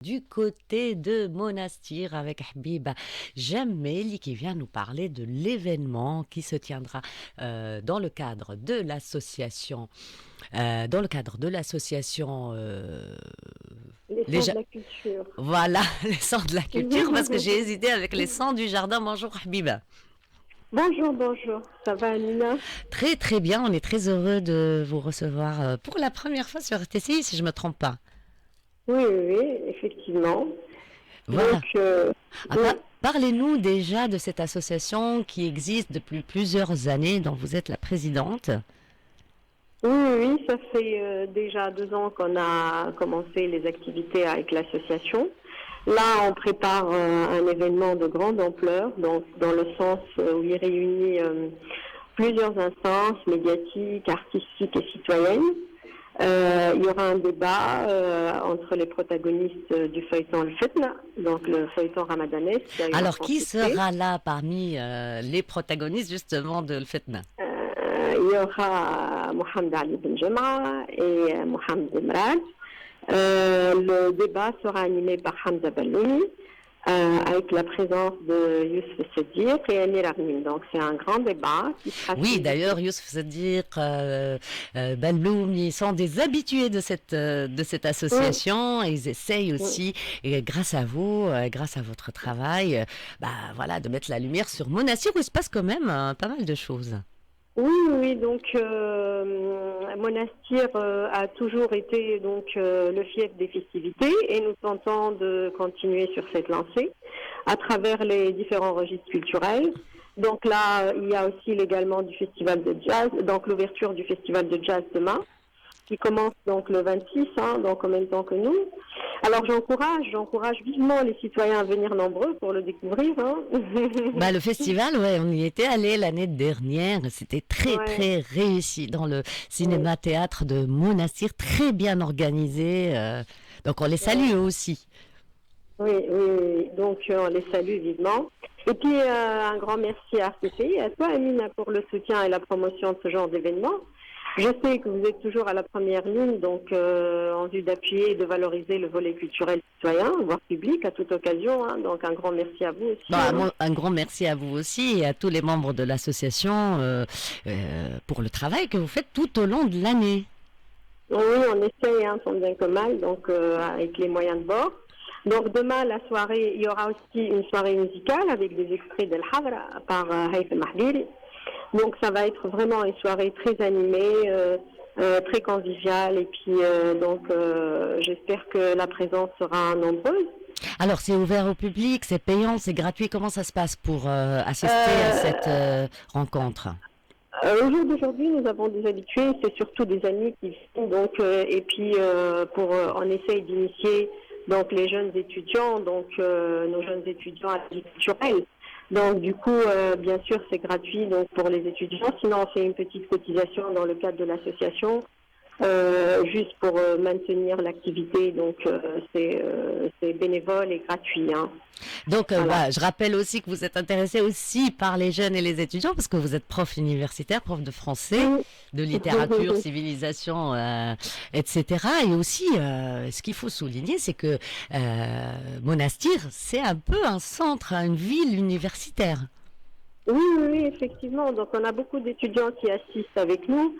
Du côté de Monastir avec Habiba Jamel qui vient nous parler de l'événement qui se tiendra dans le cadre de l'association Les les sons Ja- de la culture. voilà les sons de la culture parce que j'ai hésité avec les sons du jardin. Bonjour Habiba. Bonjour, bonjour. Ça va, Amina? Très très bien, on est très heureux de vous recevoir pour la première fois sur RTCI si je me trompe pas. Oui, oui, oui, effectivement. Donc, Voilà. Ah, oui, parlez-nous déjà de cette association qui existe depuis plusieurs années, dont vous êtes la présidente. oui, oui, oui, ça fait déjà 2 ans qu'on a commencé les activités avec l'association. Là, on prépare un événement de grande ampleur, donc dans le sens où il réunit plusieurs instances médiatiques, artistiques et citoyennes. Il y aura un débat entre les protagonistes du feuilleton Le Fitna, donc le feuilleton ramadanais qui a eu un Alors, franc qui succès. sera là parmi les protagonistes justement de Le Fetna? Il y aura Mohamed Ali Ben Jem'a et Mohamed Emrad. Le débat sera animé par Hamza Ballouni avec la présence de Youssef Seddiq et Amir Armin. Donc c'est un grand débat qui sera Oui, suivi. d'ailleurs, Youssef Saddiq, Balloum, ils sont des habitués de cette Oui, association. Et ils essayent oui. aussi, et grâce à vous, grâce à votre travail, bah voilà, de mettre la lumière sur Monastir où il se passe quand même pas mal de choses. Oui, oui, oui, donc Monastir a toujours été donc le fief des festivités et nous tentons de continuer sur cette lancée à travers les différents registres culturels. Donc là, il y a aussi l'également du festival de jazz, donc l'ouverture du festival de jazz demain, qui commence donc le 26, hein, donc en même temps que nous. Alors j'encourage vivement les citoyens à venir nombreux pour le découvrir. Hein. Bah, le festival, ouais, on y était allé l'année dernière. C'était très, Ouais, très réussi dans le ouais, cinéma-théâtre de Monastir, très bien organisé. Donc, on les salue ouais. eux aussi. Oui, oui, oui, oui. Donc on les salue vivement. Et puis un grand merci à RTCI, à toi Amina pour le soutien et la promotion de ce genre d'événement. Je sais que vous êtes toujours à la première ligne, donc en vue d'appuyer et de valoriser le volet culturel citoyen, voire public à toute occasion. Hein. Donc un grand merci à vous Bon, aussi. Hein. un grand merci à vous aussi et à tous les membres de l'association pour le travail que vous faites tout au long de l'année. Oui, on essaye, hein, tant bien que mal, donc avec les moyens de bord. Donc demain, la soirée, il y aura aussi une soirée musicale avec des extraits d'El Hadra par Haïf Mahdiri. Donc ça va être vraiment une soirée très animée, très conviviale et puis j'espère que la présence sera nombreuse. Alors, c'est ouvert au public, c'est payant, c'est gratuit. Comment ça se passe pour assister à cette Euh, rencontre? Au jour d'aujourd'hui, nous avons des habitués, c'est surtout des amis qui viennent, donc et puis on essaye d'initier donc les jeunes étudiants, donc nos jeunes étudiants à la vie culturelle. Donc du coup, bien sûr, c'est gratuit donc pour les étudiants. Sinon, on fait une petite cotisation dans le cadre de l'association, juste pour maintenir l'activité. Donc c'est bénévole et gratuit. Hein. Donc, Voilà. voilà, je rappelle aussi que vous êtes intéressé aussi par les jeunes et les étudiants parce que vous êtes prof universitaire, prof de français, de littérature, civilisation, etc. Et aussi, ce qu'il faut souligner, c'est que Monastir, c'est un peu un centre, une ville universitaire. Oui, oui, oui, effectivement. Donc, on a beaucoup d'étudiants qui assistent avec nous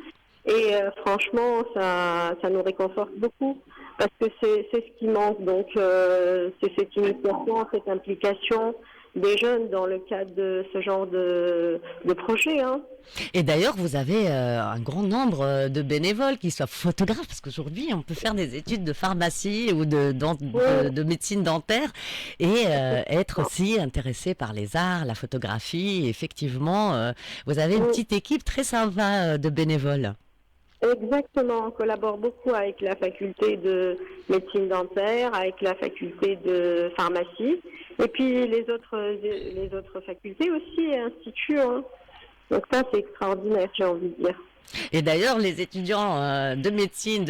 et franchement, ça nous réconforte beaucoup parce que c'est ce qui manque. Donc, c'est cette initiation, cette implication des jeunes dans le cadre de ce genre de projet. Hein. Et d'ailleurs, vous avez un grand nombre de bénévoles qui soient photographes, parce qu'aujourd'hui, on peut faire des études de pharmacie ou Oui, de médecine dentaire et être effectivement. aussi intéressé par les arts, la photographie. Effectivement, vous avez une Oui, petite équipe très sympa de bénévoles. exactement. On collabore beaucoup avec la faculté de médecine dentaire, avec la faculté de pharmacie et puis les autres facultés aussi et instituts. Hein. Donc ça, c'est extraordinaire, j'ai envie de dire. Et d'ailleurs, les étudiants de médecine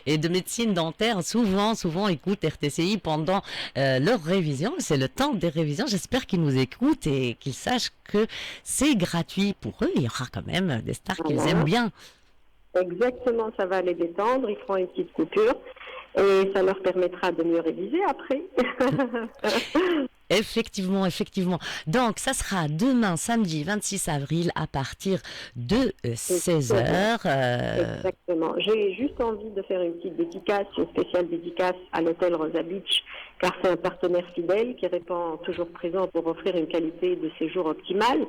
et de médecine dentaire, souvent écoutent RTCI pendant leur révision. C'est le temps des révisions. J'espère qu'ils nous écoutent et qu'ils sachent que c'est gratuit pour eux. Il y aura quand même des stars qu'ils aiment Voilà. bien. Exactement, ça va les détendre. Ils feront une petite coupure. et ça leur permettra de mieux réviser après. Effectivement, effectivement. Donc, ça sera demain, samedi 26 avril, à partir de 16 heures. Exactement. J'ai juste envie de faire une petite dédicace, une spéciale dédicace à l'hôtel Rosa Beach, car c'est un partenaire fidèle qui répond toujours présent pour offrir une qualité de séjour optimale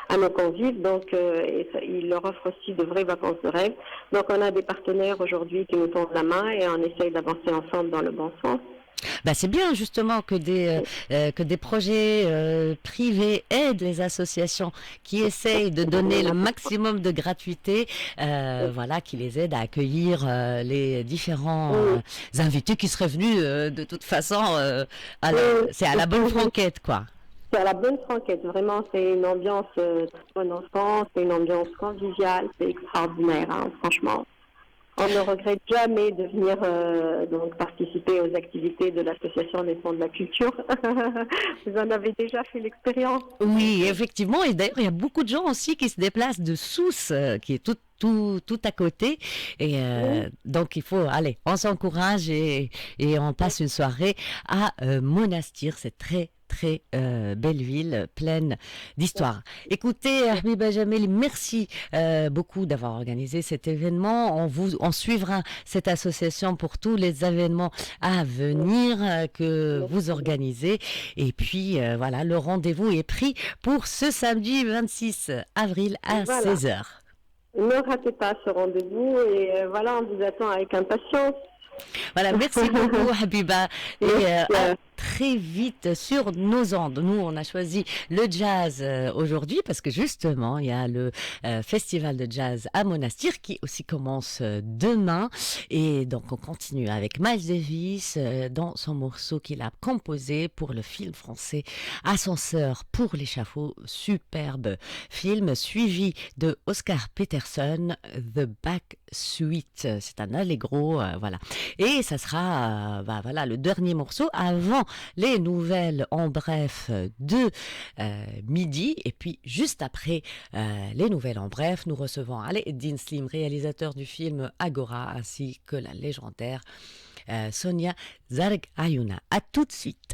à nos convives. Donc, il leur offre aussi de vraies vacances de rêve. Donc, on a des partenaires aujourd'hui qui nous tendent la main et on essaye d'avancer ensemble dans le bon sens. Bah, c'est bien justement que des projets privés aident les associations qui essayent de donner le maximum de gratuité, voilà, qui les aident à accueillir les différents invités qui seraient venus de toute façon, c'est à la bonne franquette, quoi. C'est à la bonne franquette, vraiment, c'est une ambiance très bon enfant, c'est une ambiance conviviale, c'est extraordinaire, hein, franchement. On ne regrette jamais de venir donc participer aux activités de l'Association des Fonds de la Culture. Vous en avez déjà fait l'expérience? Oui, effectivement. Et d'ailleurs, il y a beaucoup de gens aussi qui se déplacent de Sousse, qui est tout à côté. Et donc, il faut, allez, on s'encourage et on passe une soirée à Monastir. C'est très belle ville, pleine d'histoire. Écoutez, Habiba Jamel, merci beaucoup d'avoir organisé cet événement. On suivra cette association pour tous les événements à venir que vous organisez. Et puis, voilà, le rendez-vous est pris pour ce samedi 26 avril à 16 heures. Ne ratez pas ce rendez-vous et voilà, on vous attend avec impatience. Voilà, merci beaucoup Habiba et à très vite sur nos ondes. Nous, on a choisi le jazz aujourd'hui parce que justement, il y a le festival de jazz à Monastir qui aussi commence demain et donc on continue avec Miles Davis dans son morceau qu'il a composé pour le film français Ascenseur pour l'échafaud, superbe film suivi de Oscar Peterson, The Back Suite. C'est un allegro, voilà. Et ça sera voilà, le dernier morceau avant les nouvelles en bref de midi. Et puis juste après les nouvelles en bref, nous recevons Dean Slim, réalisateur du film Agora, ainsi que la légendaire Sonia Zarg Ayuna. À tout de suite.